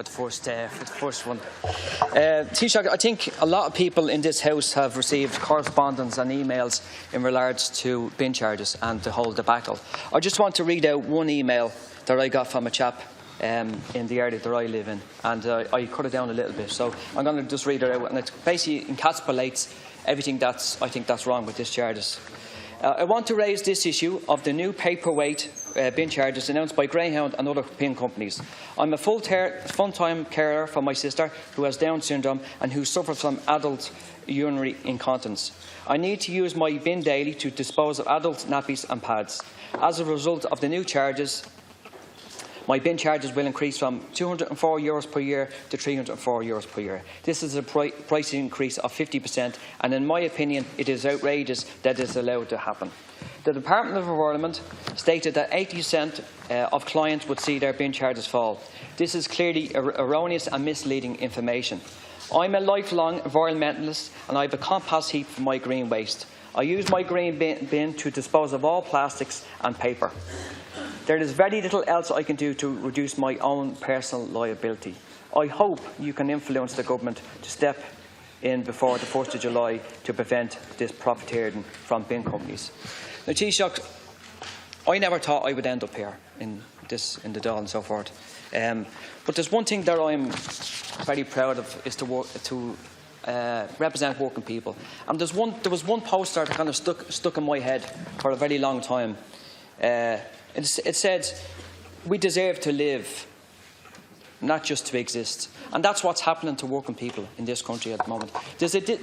for the first one. Taoiseach, I think a lot of people in this House have received correspondence and emails in regards to bin charges and the whole debacle. I just want to read out one email that I got from a chap in the area that I live in, and I cut it down a little bit. So I'm going to just read it out, and it basically encapsulates everything I think that's wrong with these charges. I want to raise this issue of the new paperweight bin charges announced by Greyhound and other bin companies. I'm a full-time carer for my sister who has Down syndrome and who suffers from adult urinary incontinence. I need to use my bin daily to dispose of adult nappies and pads. As a result of the new charges, my bin charges will increase from €204 per year to €304 per year. This is a price increase of 50%, and in my opinion, it is outrageous that it is allowed to happen. The Department of Environment stated that 80% of clients would see their bin charges fall. This is clearly erroneous and misleading information. I'm a lifelong environmentalist, and I have a compost heap for my green waste. I use my green bin to dispose of all plastics and paper. There is very little else I can do to reduce my own personal liability. I hope you can influence the government to step in before the 1st of July to prevent this profiteering from bin companies. Now, Taoiseach, I never thought I would end up here in the Dáil and so forth. But there's one thing that I'm very proud of, is to represent working people. And there was one poster that kind of stuck in my head for a very long time. It said, "We deserve to live, not just to exist." And that's what's happening to working people in this country at the moment.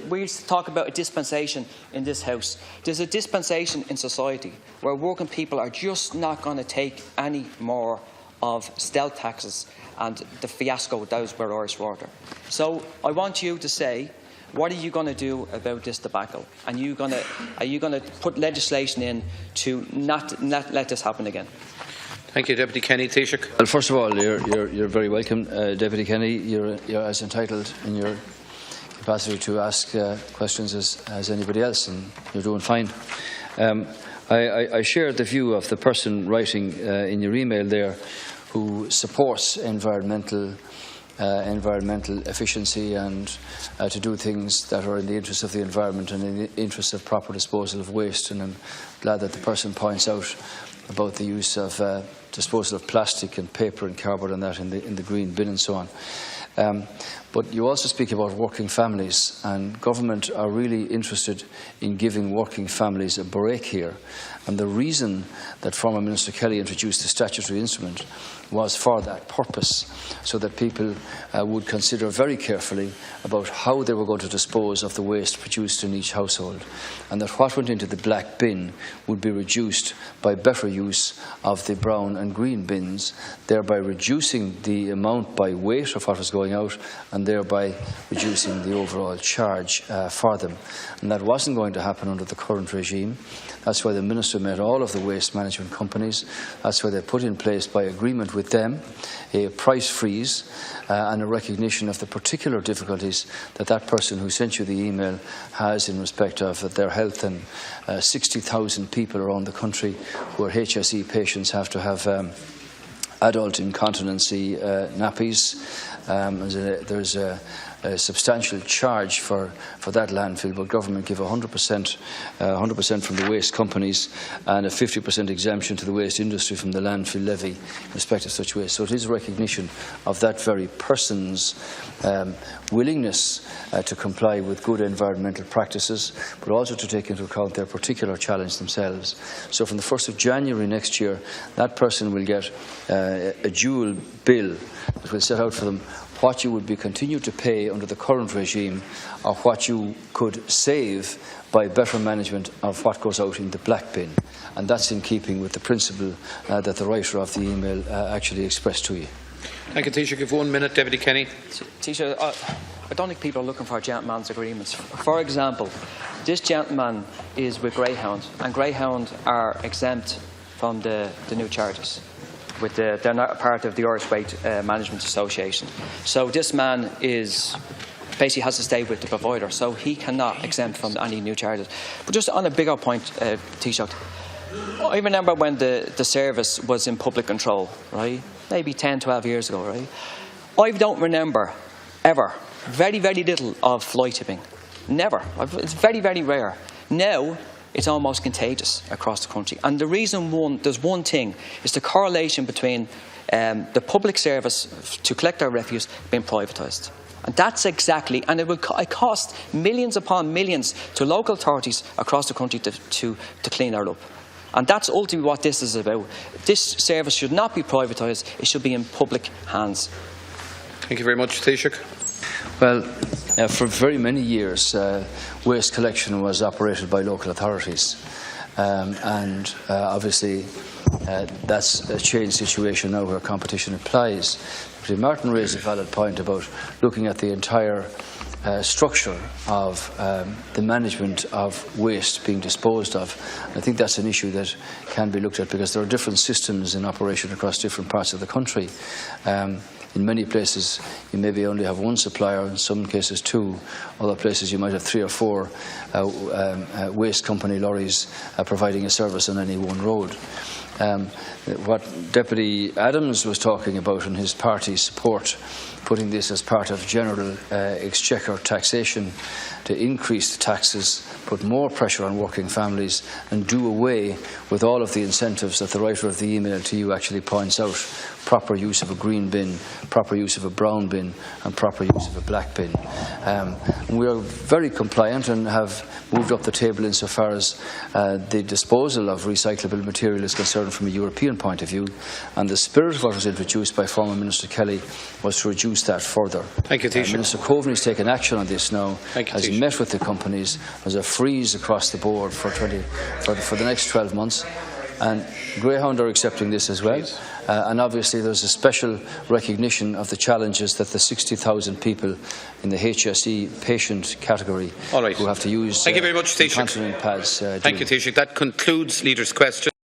We used to talk about a dispensation in this House. There's a dispensation in society where working people are just not going to take any more of stealth taxes and the fiasco that was with Irish Water. So I want you to say, what are you going to do about this debacle? And are you going to put legislation in to not let this happen again? Thank you, Deputy Kenny. Taoiseach. Well, first of all, you're very welcome, Deputy Kenny. You're as entitled in your capacity to ask questions as anybody else, and you're doing fine. I share the view of the person writing in your email there, who supports environmental efficiency and to do things that are in the interest of the environment and in the interest of proper disposal of waste. And I'm glad that the person points out about the use of disposal of plastic and paper and cardboard and that in the green bin and so on. But you also speak about working families, and government are really interested in giving working families a break here. And the reason that former Minister Kelly introduced the statutory instrument was for that purpose, so that people would consider very carefully about how they were going to dispose of the waste produced in each household, and that what went into the black bin would be reduced by better use of the brown and green bins, thereby reducing the amount by weight of what was going out and thereby reducing the overall charge for them. And that wasn't going to happen under the current regime. That's why the Minister met all of the waste management companies. That's why they put in place, by agreement with them, a price freeze and a recognition of the particular difficulties that that person who sent you the email has in respect of their health. And 60,000 people around the country who are HSE patients have to have adult incontinency nappies. There's a substantial charge for that landfill, but government give 100% from the waste companies and a 50% exemption to the waste industry from the landfill levy in respect of such waste. So it is a recognition of that very person's willingness to comply with good environmental practices, but also to take into account their particular challenge themselves. So from the 1st of January next year, that person will get a dual bill that will set out for them what you would be continued to pay under the current regime, or what you could save by better management of what goes out in the black bin. And that's in keeping with the principle that the writer of the email actually expressed to you. Thank you, Taoiseach. Give 1 minute, Deputy Kenny. Taoiseach, I don't think people are looking for gentleman's agreements. For example, this gentleman is with Greyhound, and Greyhound are exempt from the new charges. They're not part of the Irish Waste Management Association. So this man basically has to stay with the provider, so he cannot exempt from any new charges. But just on a bigger point, Taoiseach, I remember when the service was in public control, right? Maybe 10, 12 years ago, right? I don't remember ever, very, very little of fly tipping. Never. It's very, very rare. Now, it's almost contagious across the country. And the reason there's one thing, is the correlation between the public service to collect our refuse being privatised. And that's exactly, and it will cost millions upon millions to local authorities across the country to clean our up. And that's ultimately what this is about. This service should not be privatised, it should be in public hands. Thank you very much, Taoiseach. Well, for very many years, waste collection was operated by local authorities. And obviously, that's a changed situation now where competition applies. But Martin raised a valid point about looking at the entire structure of the management of waste being disposed of. I think that's an issue that can be looked at because there are different systems in operation across different parts of the country. In many places, you maybe only have one supplier, in some cases two. Other places, you might have 3 or 4 waste company lorries providing a service on any one road. What Deputy Adams was talking about in his party's support, putting this as part of general exchequer taxation to increase the taxes, put more pressure on working families and do away with all of the incentives that the writer of the email to you actually points out: proper use of a green bin, proper use of a brown bin and proper use of a black bin. We are very compliant and have moved up the table insofar as the disposal of recyclable material is concerned from a European point of view, and the spirit of what was introduced by former Minister Kelly was to reduce that further. Thank you, Taoiseach. Minister Coveney has taken action on this now, has met with the companies, there's a freeze across the board for the next 12 months. And Greyhound are accepting this as well. And obviously there's a special recognition of the challenges that the 60,000 people in the HSE patient category who have to use Thank you very much, Taoiseach. pads Thank you, Taoiseach. That concludes Leaders' Questions.